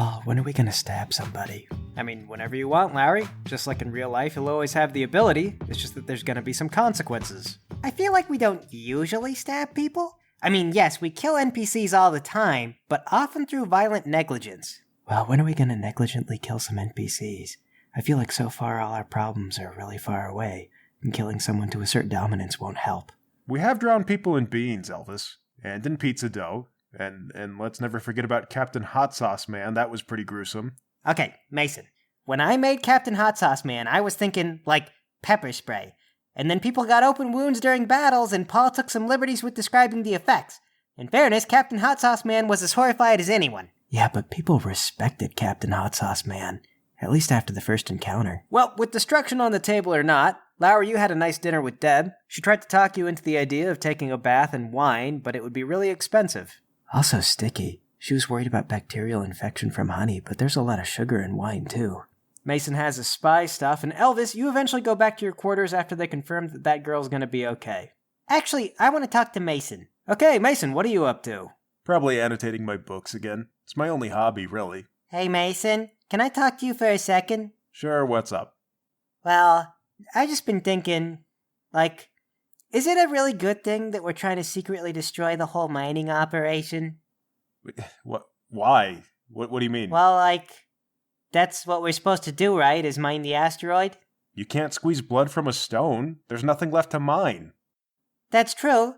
Paul, when are we gonna stab somebody? I mean, whenever you want, Larry. Just like in real life, you'll always have the ability. It's just that there's gonna be some consequences. I feel like we don't usually stab people. I mean, yes, we kill NPCs all the time, but often through violent negligence. Well, when are we gonna negligently kill some NPCs? I feel like so far all our problems are really far away, and killing someone to assert dominance won't help. We have drowned people in beans, Elvis, and in pizza dough, and let's never forget about Captain Hot Sauce Man. That was pretty gruesome. Okay, Mayson, when I made Captain Hot Sauce Man, I was thinking, like, pepper spray. And then people got open wounds during battles, and Paul took some liberties with describing the effects. In fairness, Captain Hot Sauce Man was as horrified as anyone. Yeah, but people respected Captain Hot Sauce Man, at least after the first encounter. Well, with destruction on the table or not, Lowry, you had a nice dinner with Deb. She tried to talk you into the idea of taking a bath in wine, but it would be really expensive. Also sticky. She was worried about bacterial infection from honey, but there's a lot of sugar in wine, too. Mayson has his spy stuff, and Elvis, you eventually go back to your quarters after they confirm that that girl's gonna be okay. Actually, I want to talk to Mayson. Okay, Mayson, what are you up to? Probably annotating my books again. It's my only hobby, really. Hey, Mayson, can I talk to you for a second? Sure, what's up? Well, I just been thinking, like, is it a really good thing that we're trying to secretly destroy the whole mining operation? What? Why? What do you mean? Well, like, that's what we're supposed to do, right? Is mine the asteroid? You can't squeeze blood from a stone. There's nothing left to mine. That's true,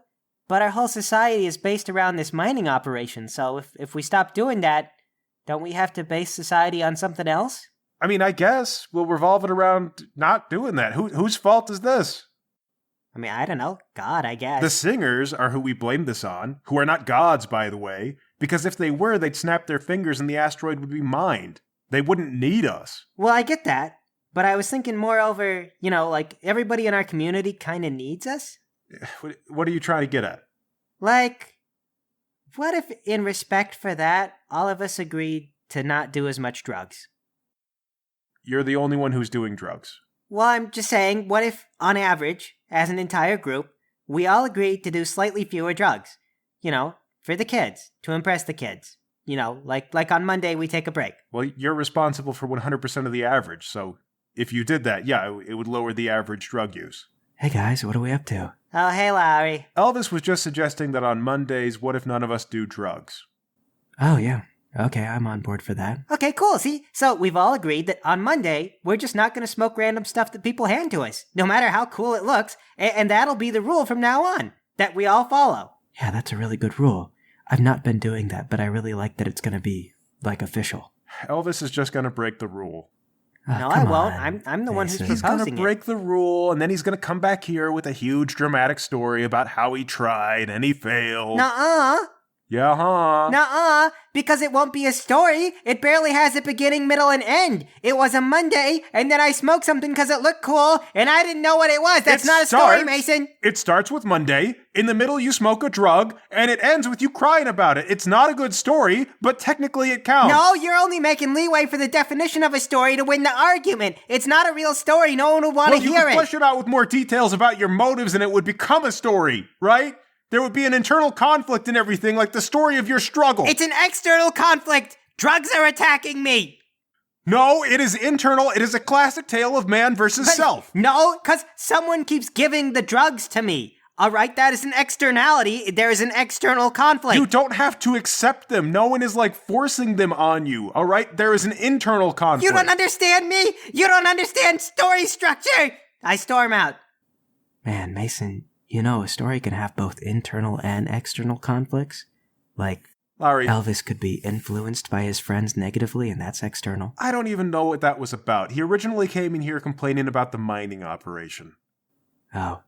but our whole society is based around this mining operation, so if we stop doing that, don't we have to base society on something else? I mean, I guess we'll revolve it around not doing that. Whose fault is this? I mean, I don't know. God, I guess. The singers are who we blame this on, who are not gods, by the way, because if they were, they'd snap their fingers and the asteroid would be mined. They wouldn't need us. Well, I get that, but I was thinking moreover, like, everybody in our community kind of needs us? What are you trying to get at? Like, what if, in respect for that, all of us agreed to not do as much drugs? You're the only one who's doing drugs. Well, I'm just saying, what if, on average, as an entire group, we all agreed to do slightly fewer drugs? For the kids, to impress the kids. Like on Monday we take a break. Well, you're responsible for 100% of the average, so if you did that, yeah, it would lower the average drug use. Hey guys, what are we up to? Oh, hey, Larry. Elvis was just suggesting that on Mondays, what if none of us do drugs? Oh, yeah. Okay, I'm on board for that. Okay, cool. See? So we've all agreed that on Monday, we're just not going to smoke random stuff that people hand to us, no matter how cool it looks, and that'll be the rule from now on, that we all follow. Yeah, that's a really good rule. I've not been doing that, but I really like that it's going to be, official. Elvis is just going to break the rule. No, I won't. I'm the one who's He's proposing going to break the rule, and then he's going to come back here with a huge dramatic story about how he tried and he failed. Nuh-uh. Yeah, huh? Nuh-uh, because it won't be a story. It barely has a beginning, middle, and end. It was a Monday, and then I smoked something because it looked cool, and I didn't know what it was. That's not a story, Mayson. It starts with Monday, in the middle you smoke a drug, and it ends with you crying about it. It's not a good story, but technically it counts. No, you're only making leeway for the definition of a story to win the argument. It's not a real story. No one will want to hear it. Well, you could flesh it out with more details about your motives, and it would become a story, right? There would be an internal conflict and everything, like the story of your struggle. It's an external conflict. Drugs are attacking me. No, it is internal. It is a classic tale of man versus self. No, because someone keeps giving the drugs to me. All right, that is an externality. There is an external conflict. You don't have to accept them. No one is forcing them on you. All right, there is an internal conflict. You don't understand me. You don't understand story structure. I storm out. Man, Mayson, a story can have both internal and external conflicts. Lowry, Elvis could be influenced by his friends negatively, and that's external. I don't even know what that was about. He originally came in here complaining about the mining operation. Oh.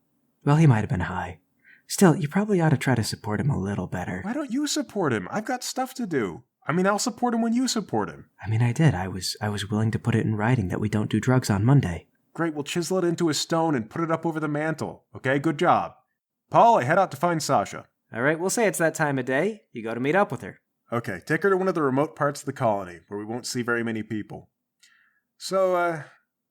Well, he might have been high. Still, you probably ought to try to support him a little better. Why don't you support him? I've got stuff to do. I'll support him when you support him. I did. I was willing to put it in writing that we don't do drugs on Monday. Great, we'll chisel it into a stone and put it up over the mantle. Okay, good job. Paul, I head out to find Sasha. All right, we'll say it's that time of day. You go to meet up with her. Okay, take her to one of the remote parts of the colony, where we won't see very many people. So,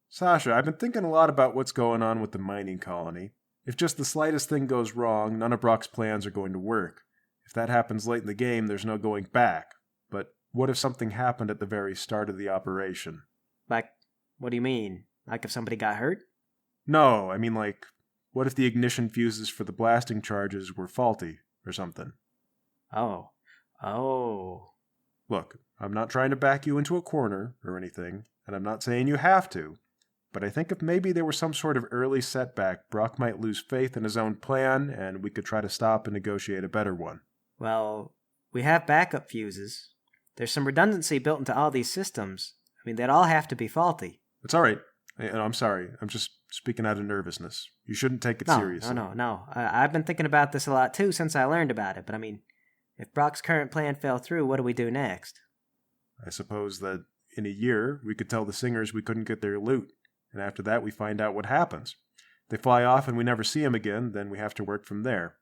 Sasha, I've been thinking a lot about what's going on with the mining colony. If just the slightest thing goes wrong, none of Brock's plans are going to work. If that happens late in the game, there's no going back. But what if something happened at the very start of the operation? Like, what do you mean? Like if somebody got hurt? No, I mean like, what if the ignition fuses for the blasting charges were faulty or something? Oh. Look, I'm not trying to back you into a corner or anything, and I'm not saying you have to, but I think if maybe there was some sort of early setback, Brock might lose faith in his own plan, and we could try to stop and negotiate a better one. Well, we have backup fuses. There's some redundancy built into all these systems. I mean, they'd all have to be faulty. It's all right. I'm sorry. I'm just speaking out of nervousness. You shouldn't take it seriously. No. I've been thinking about this a lot, too, since I learned about it. But, I mean, if Brock's current plan fell through, what do we do next? I suppose that in a year, we could tell the singers we couldn't get their loot. And after that, we find out what happens. If they fly off and we never see them again, then we have to work from there.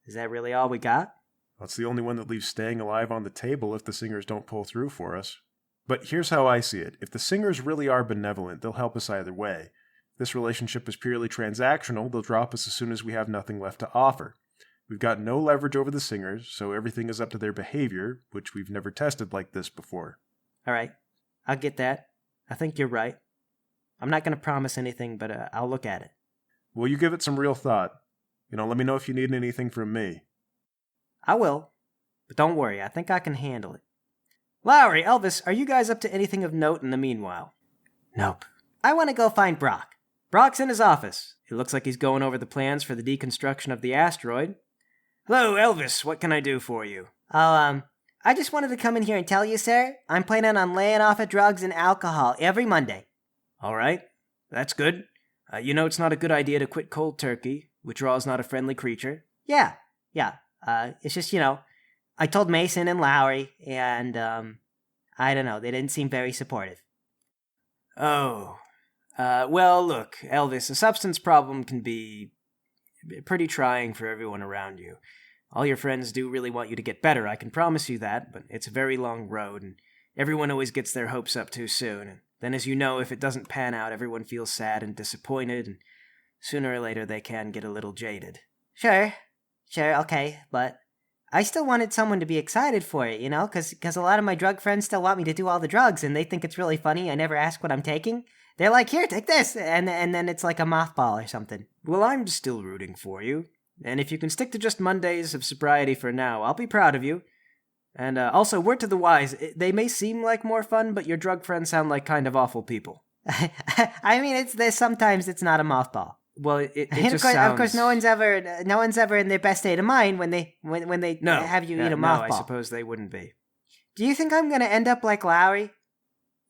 Is that really all we got? That's the only one that leaves staying alive on the table if the singers don't pull through for us. But here's how I see it. If the singers really are benevolent, they'll help us either way. If this relationship is purely transactional, they'll drop us as soon as we have nothing left to offer. We've got no leverage over the singers, so everything is up to their behavior, which we've never tested like this before. All right. I'll get that. I think you're right. I'm not going to promise anything, but I'll look at it. Will you give it some real thought? Let me know if you need anything from me. I will. But don't worry, I think I can handle it. Lawry, Elvis, are you guys up to anything of note in the meanwhile? Nope. I want to go find Brock. Brock's in his office. It looks like he's going over the plans for the deconstruction of the asteroid. Hello, Elvis. What can I do for you? I just wanted to come in here and tell you, sir, I'm planning on laying off of drugs and alcohol every Monday. All right. That's good. It's not a good idea to quit cold turkey. Withdrawal's not a friendly creature. Yeah. It's just, I told Mayson and Lawry, and, I don't know, they didn't seem very supportive. Oh. Well, look, Elvis, a substance problem can be pretty trying for everyone around you. All your friends do really want you to get better, I can promise you that, but it's a very long road, and everyone always gets their hopes up too soon. And then, as you know, if it doesn't pan out, everyone feels sad and disappointed, and sooner or later they can get a little jaded. Sure, okay, but I still wanted someone to be excited for it, because a lot of my drug friends still want me to do all the drugs, and they think it's really funny. I never ask what I'm taking. They're like, here, take this, and then it's like a mothball or something. Well, I'm still rooting for you, and if you can stick to just Mondays of sobriety for now, I'll be proud of you. And also, word to the wise, they may seem like more fun, but your drug friends sound like kind of awful people. I mean, sometimes it's not a mothball. Well, it just sounds... sounds... Of course, no one's ever in their best state of mind when they have you eat a mothball. No, I suppose they wouldn't be. Do you think I'm going to end up like Lawry?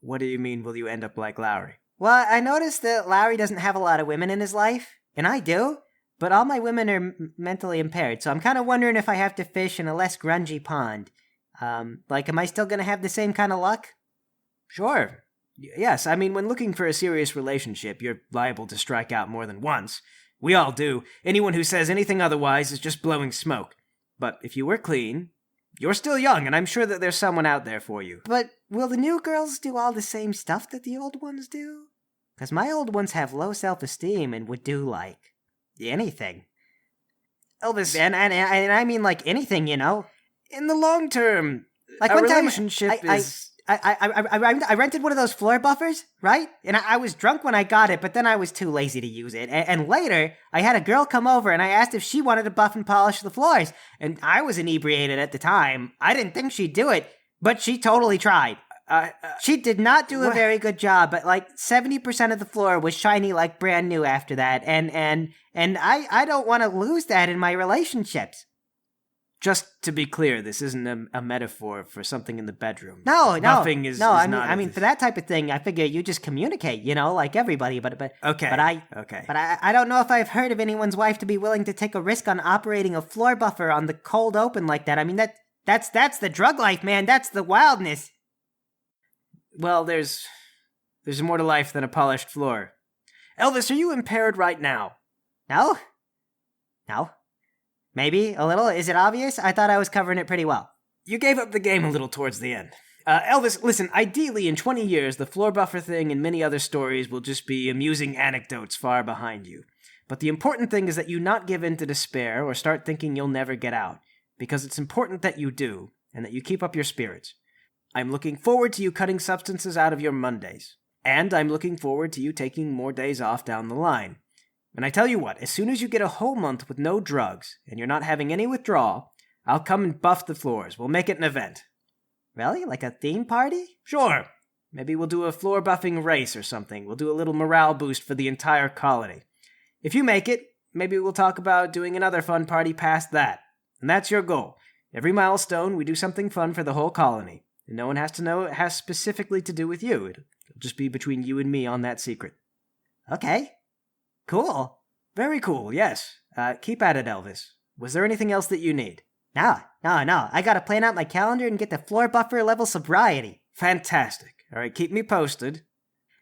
What do you mean, will you end up like Lawry? Well, I noticed that Lawry doesn't have a lot of women in his life, and I do, but all my women are mentally impaired, so I'm kind of wondering if I have to fish in a less grungy pond. Am I still going to have the same kind of luck? Sure. Yes, I mean, when looking for a serious relationship, you're liable to strike out more than once. We all do. Anyone who says anything otherwise is just blowing smoke. But if you were clean, you're still young, and I'm sure that there's someone out there for you. But will the new girls do all the same stuff that the old ones do? Because my old ones have low self-esteem and would do, anything. Elvis... And I mean, anything, In the long term, like a one relationship time, is... I rented one of those floor buffers, right? And I was drunk when I got it, but then I was too lazy to use it. And later, I had a girl come over and I asked if she wanted to buff and polish the floors. And I was inebriated at the time. I didn't think she'd do it, but she totally tried. She did not do a very good job, but 70% of the floor was shiny like brand new after that. And I don't want to lose that in my relationships. Just to be clear, this isn't a metaphor for something in the bedroom. No. Nothing is no. Not I mean, for that type of thing, I figure you just communicate, like everybody. But okay. But I don't know if I've heard of anyone's wife to be willing to take a risk on operating a floor buffer on the cold open like that. I mean, that's the drug life, man. That's the wildness. Well, there's more to life than a polished floor. Elvis, are you impaired right now? No. Maybe a little. Is it obvious? I thought I was covering it pretty well. You gave up the game a little towards the end. Elvis, listen, ideally in 20 years, the floor buffer thing and many other stories will just be amusing anecdotes far behind you. But the important thing is that you not give in to despair or start thinking you'll never get out, because it's important that you do, and that you keep up your spirits. I'm looking forward to you cutting substances out of your Mondays. And I'm looking forward to you taking more days off down the line. And I tell you what, as soon as you get a whole month with no drugs, and you're not having any withdrawal, I'll come and buff the floors. We'll make it an event. Really? Like a theme party? Sure. Maybe we'll do a floor buffing race or something. We'll do a little morale boost for the entire colony. If you make it, maybe we'll talk about doing another fun party past that. And that's your goal. Every milestone, we do something fun for the whole colony. And no one has to know it has specifically to do with you. It'll just be between you and me on that secret. Okay. Cool. Very cool, yes. Keep at it, Elvis. Was there anything else that you need? No. I gotta plan out my calendar and get the floor buffer level sobriety. Fantastic. All right, keep me posted.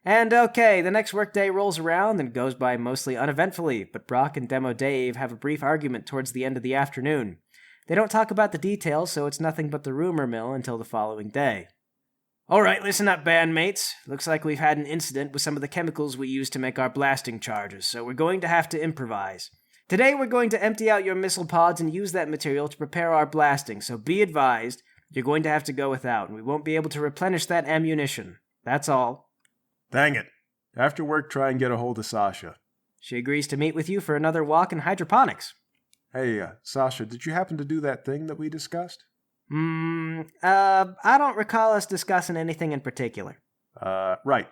And okay, the next workday rolls around and goes by mostly uneventfully, but Brock and Demo Dave have a brief argument towards the end of the afternoon. They don't talk about the details, so it's nothing but the rumor mill until the following day. All right, listen up, bandmates. Looks like we've had an incident with some of the chemicals we use to make our blasting charges, so we're going to have to improvise. Today we're going to empty out your missile pods and use that material to prepare our blasting, so be advised, you're going to have to go without, and we won't be able to replenish that ammunition. That's all. Dang it. After work, try and get a hold of Sasha. She agrees to meet with you for another walk in hydroponics. Hey, Sasha, did you happen to do that thing that we discussed? I don't recall us discussing anything in particular. Right.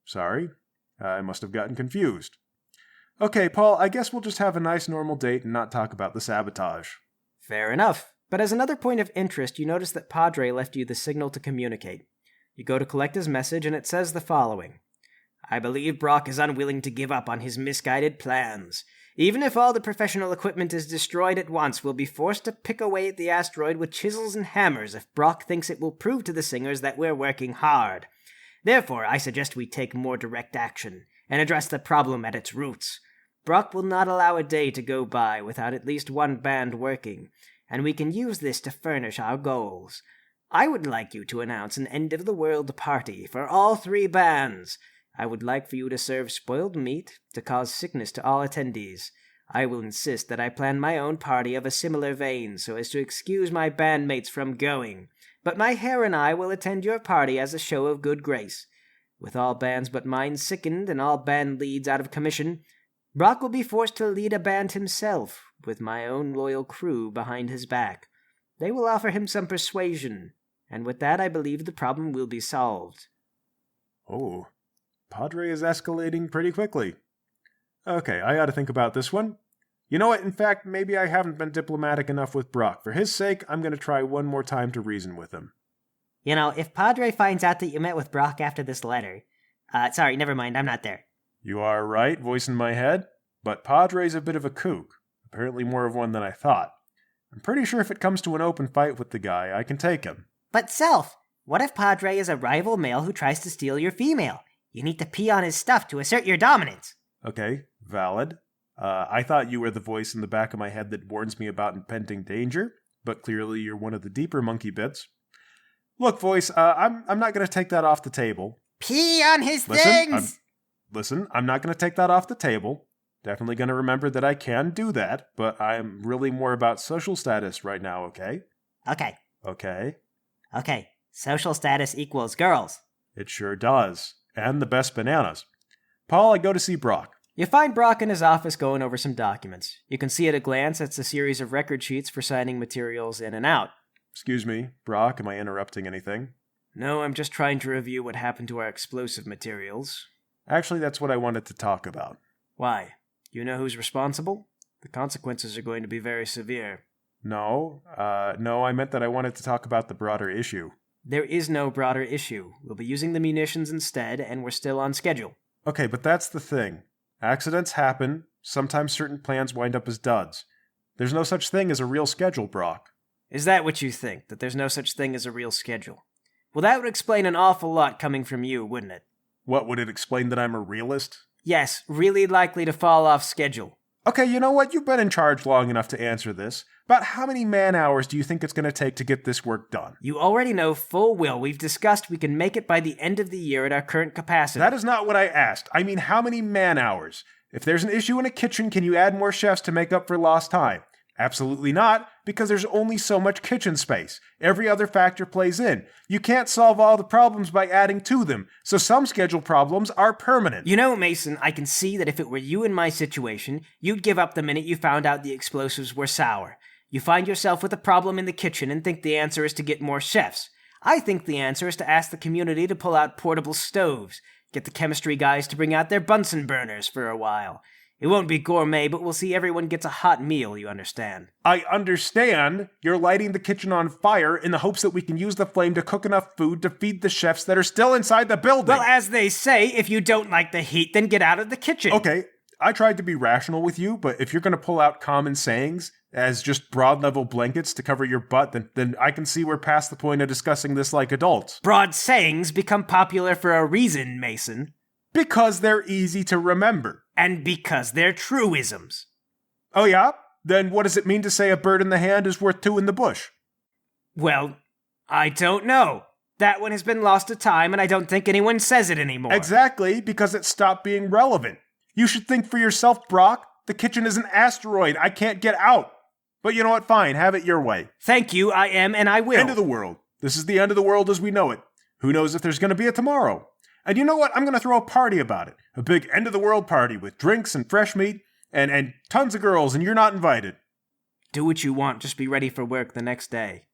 Sorry. I must have gotten confused. Okay, Paul, I guess we'll just have a nice normal date and not talk about the sabotage. Fair enough. But as another point of interest, you notice that Padre left you the signal to communicate. You go to collect his message, and it says the following. I believe Brock is unwilling to give up on his misguided plans. Even if all the professional equipment is destroyed at once, we'll be forced to pick away at the asteroid with chisels and hammers if Brock thinks it will prove to the singers that we're working hard. Therefore, I suggest we take more direct action and address the problem at its roots. Brock will not allow a day to go by without at least one band working, and we can use this to furnish our goals. I would like you to announce an end-of-the-world party for all 3 bands. I would like for you to serve spoiled meat to cause sickness to all attendees. I will insist that I plan my own party of a similar vein so as to excuse my bandmates from going, but my hair and I will attend your party as a show of good grace. With all bands but mine sickened and all band leads out of commission, Brock will be forced to lead a band himself, with my own loyal crew behind his back. They will offer him some persuasion, and with that I believe the problem will be solved. Oh, Padre is escalating pretty quickly. Okay, I ought to think about this one. You know what, in fact, maybe I haven't been diplomatic enough with Brock. For his sake, I'm going to try one more time to reason with him. You know, if Padre finds out that you met with Brock after this letter... sorry, never mind, I'm not there. You are right, voice in my head, but Padre's a bit of a kook. Apparently more of one than I thought. I'm pretty sure if it comes to an open fight with the guy, I can take him. But Self, what if Padre is a rival male who tries to steal your female? You need to pee on his stuff to assert your dominance. Okay, valid. I thought you were the voice in the back of my head that warns me about impending danger, but clearly you're one of the deeper monkey bits. Look, voice, I'm not going to take that off the table. Pee on his things! Listen, I'm not going to take that off the table. Definitely going to remember that I can do that, but I'm really more about social status right now, okay? Okay. Okay. Social status equals girls. It sure does. And the best bananas. Paul, I go to see Brock. You find Brock in his office going over some documents. You can see at a glance it's a series of record sheets for signing materials in and out. Excuse me, Brock, am I interrupting anything? No, I'm just trying to review what happened to our explosive materials. Actually, that's what I wanted to talk about. Why? You know who's responsible? The consequences are going to be very severe. No, I meant that I wanted to talk about the broader issue. There is no broader issue. We'll be using the munitions instead, and we're still on schedule. Okay, but that's the thing. Accidents happen. Sometimes certain plans wind up as duds. There's no such thing as a real schedule, Brock. Is that what you think, that there's no such thing as a real schedule? Well, that would explain an awful lot coming from you, wouldn't it? What, would it explain that I'm a realist? Yes, really likely to fall off schedule. Okay, you know what? You've been in charge long enough to answer this. About how many man-hours do you think it's going to take to get this work done? You already know full well we've discussed we can make it by the end of the year at our current capacity. That is not what I asked. I mean, how many man-hours? If there's an issue in a kitchen, can you add more chefs to make up for lost time? Absolutely not, because there's only so much kitchen space. Every other factor plays in. You can't solve all the problems by adding to them, so some schedule problems are permanent. You know, Mayson, I can see that if it were you in my situation, you'd give up the minute you found out the explosives were sour. You find yourself with a problem in the kitchen and think the answer is to get more chefs. I think the answer is to ask the community to pull out portable stoves, get the chemistry guys to bring out their Bunsen burners for a while. It won't be gourmet, but we'll see everyone gets a hot meal, you understand. I understand you're lighting the kitchen on fire in the hopes that we can use the flame to cook enough food to feed the chefs that are still inside the building. Well, as they say, if you don't like the heat, then get out of the kitchen. Okay, I tried to be rational with you, but if you're going to pull out common sayings as just broad-level blankets to cover your butt, then I can see we're past the point of discussing this like adults. Broad sayings become popular for a reason, Mayson. Because they're easy to remember. And because they're truisms. Oh yeah? Then what does it mean to say a bird in the hand is worth two in the bush? Well, I don't know. That one has been lost to time, and I don't think anyone says it anymore. Exactly, because it stopped being relevant. You should think for yourself, Brock. The kitchen is an asteroid. I can't get out. But you know what? Fine, have it your way. Thank you, I am, and I will. End of the world. This is the end of the world as we know it. Who knows if there's going to be a tomorrow? And you know what? I'm going to throw a party about it. A big end-of-the-world party with drinks and fresh meat and tons of girls, and you're not invited. Do what you want. Just be ready for work the next day.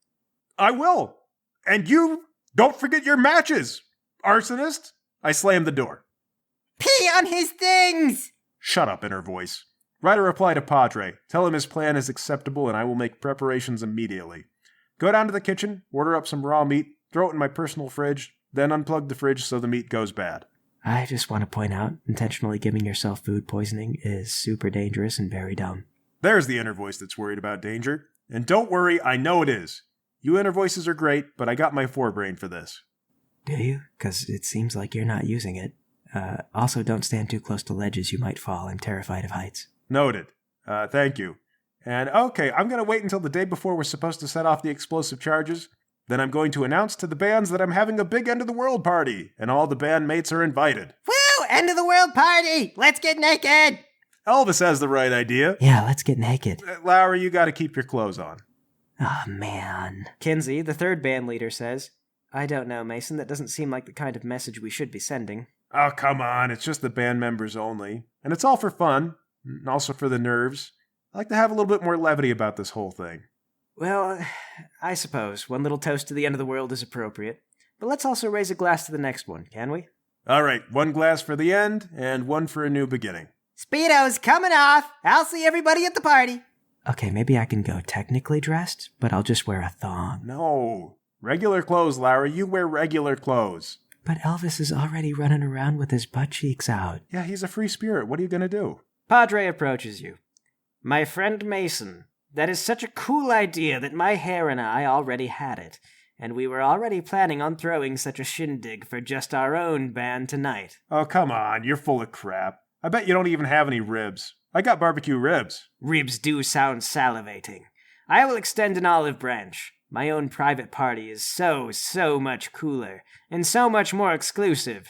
I will. And you, don't forget your matches, arsonist. I slammed the door. Pee on his things! Shut up, inner voice. Write a reply to Padre. Tell him his plan is acceptable, and I will make preparations immediately. Go down to the kitchen, order up some raw meat, throw it in my personal fridge, then unplug the fridge so the meat goes bad. I just want to point out, intentionally giving yourself food poisoning is super dangerous and very dumb. There's the inner voice that's worried about danger. And don't worry, I know it is. You inner voices are great, but I got my forebrain for this. Do you? Because it seems like you're not using it. Also, don't stand too close to ledges, you might fall. I'm terrified of heights. Noted. Thank you. And okay, I'm going to wait until the day before we're supposed to set off the explosive charges. Then I'm going to announce to the bands that I'm having a big end-of-the-world party, and all the bandmates are invited. Woo! End of the world party! Let's get naked! Elvis has the right idea. Yeah, let's get naked. Lowry, you got to keep your clothes on. Oh, man. Kinsey, the third band leader, says, I don't know, Mayson. That doesn't seem like the kind of message we should be sending. Oh, come on. It's just the band members only. And it's all for fun, and also for the nerves. I like to have a little bit more levity about this whole thing. Well, I suppose one little toast to the end of the world is appropriate. But let's also raise a glass to the next one, can we? All right, one glass for the end, and one for a new beginning. Speedo's coming off! I'll see everybody at the party! Okay, maybe I can go technically dressed, but I'll just wear a thong. No. Regular clothes, Larry. You wear regular clothes. But Elvis is already running around with his butt cheeks out. Yeah, he's a free spirit. What are you going to do? Padre approaches you. My friend Mayson, that is such a cool idea that my hair and I already had it, and we were already planning on throwing such a shindig for just our own band tonight. Oh, come on. You're full of crap. I bet you don't even have any ribs. I got barbecue ribs. Ribs do sound salivating. I will extend an olive branch. My own private party is so much cooler, and so much more exclusive.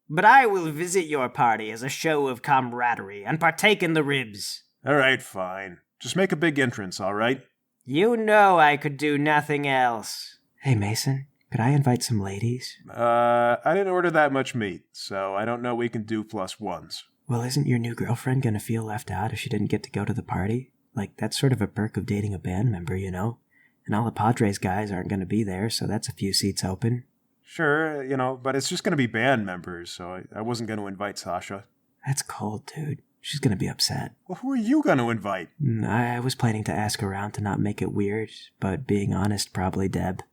But I will visit your party as a show of camaraderie and partake in the ribs. All right, fine. Just make a big entrance, all right? You know I could do nothing else. Hey, Mayson, could I invite some ladies? I didn't order that much meat, so I don't know we can do +1s. Well, isn't your new girlfriend gonna feel left out if she didn't get to go to the party? Like, that's sort of a perk of dating a band member, you know? And all the Padres guys aren't gonna be there, so that's a few seats open. Sure, but it's just going to be band members, so I wasn't going to invite Sasha. That's cold, dude. She's gonna be upset. Well, who are you going to invite? I was planning to ask around to not make it weird, but being honest, probably Deb.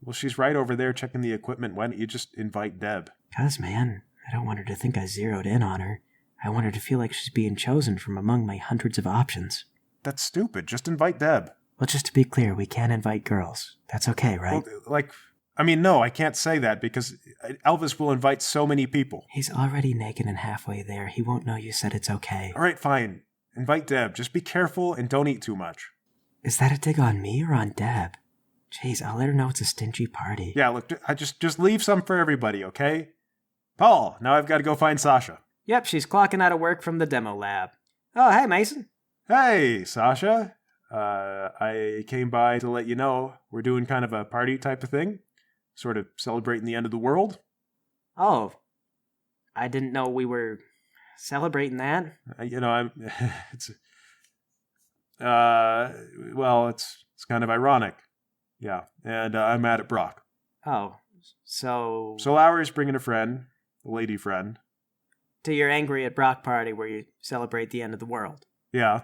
Well, she's right over there checking the equipment. Why don't you just invite Deb? 'Cause, man, I don't want her to think I zeroed in on her. I want her to feel like she's being chosen from among my hundreds of options. That's stupid. Just invite Deb. Well, just to be clear, we can't invite girls. That's okay, right? Well, no, I can't say that because Elvis will invite so many people. He's already naked and halfway there. He won't know you said it's okay. All right, fine. Invite Deb. Just be careful and don't eat too much. Is that a dig on me or on Deb? Jeez, I'll let her know it's a stingy party. Yeah, look, I just leave some for everybody, okay? Paul, now I've got to go find Sasha. Yep, she's clocking out of work from the demo lab. Oh, hey, Mayson. Hey, Sasha. I came by to let you know we're doing kind of a party type of thing, sort of celebrating the end of the world. Oh, I didn't know we were celebrating that. It's kind of ironic. Yeah, and I'm mad at Brock. Oh, so Lowry's bringing a friend, a lady friend. to your angry at Brock party where you celebrate the end of the world. Yeah.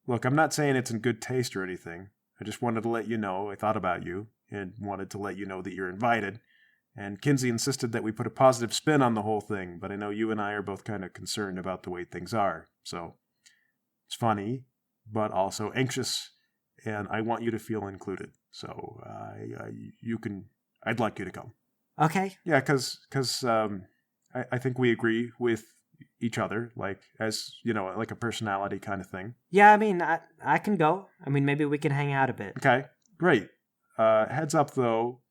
Look, I'm not saying it's in good taste or anything. I just wanted to let you know I thought about you and wanted to let you know that you're invited. And Kinsey insisted that we put a positive spin on the whole thing, but I know you and I are both kind of concerned about the way things are. So it's funny, but also anxious, and I want you to feel included. So I'd like you to come. Okay. Yeah, because I think we agree with each other, like as, like a personality kind of thing. Yeah, I mean, I can go. I mean, maybe we can hang out a bit. Okay, great. Heads up, though,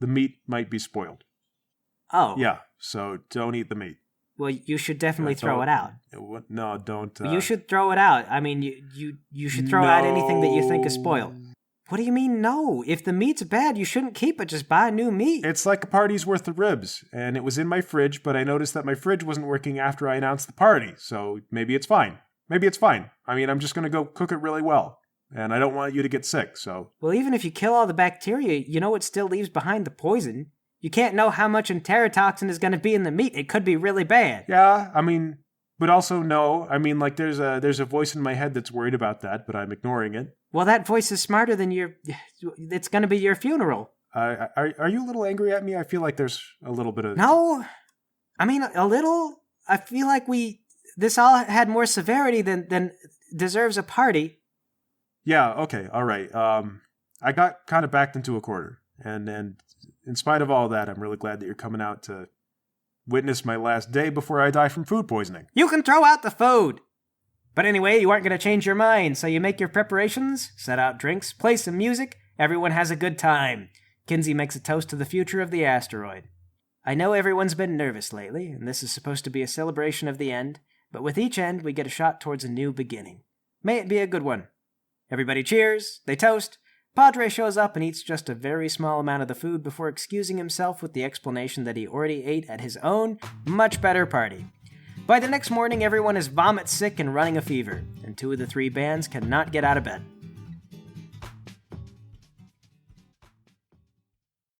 the meat might be spoiled. Oh. Yeah, so don't eat the meat. Well, you should definitely throw it out. No, don't. You should throw it out. I mean, you should throw out anything that you think is spoiled. What do you mean, no? If the meat's bad, you shouldn't keep it. Just buy new meat. It's like a party's worth of ribs, and it was in my fridge, but I noticed that my fridge wasn't working after I announced the party, so maybe it's fine. Maybe it's fine. I mean, I'm just going to go cook it really well, and I don't want you to get sick, so... Well, even if you kill all the bacteria, it still leaves behind the poison. You can't know how much enterotoxin is going to be in the meat. It could be really bad. Yeah, I mean... But also, no. I mean, like, there's a voice in my head that's worried about that, but I'm ignoring it. Well, that voice is smarter than it's going to be your funeral. Are you a little angry at me? I feel like there's a little bit of... No. I mean, a little. I feel like this all had more severity than deserves a party. Yeah, okay, all right. I got kind of backed into a corner. And in spite of all that, I'm really glad that you're coming out to witness my last day before I die from food poisoning. You can throw out the food! But anyway, you aren't going to change your mind, so you make your preparations, set out drinks, play some music, everyone has a good time. Kinsey makes a toast to the future of the asteroid. I know everyone's been nervous lately, and this is supposed to be a celebration of the end, but with each end we get a shot towards a new beginning. May it be a good one. Everybody cheers, they toast. Padre shows up and eats just a very small amount of the food before excusing himself with the explanation that he already ate at his own, much better party. By the next morning, everyone is vomit sick and running a fever, and 2 of the 3 bands cannot get out of bed.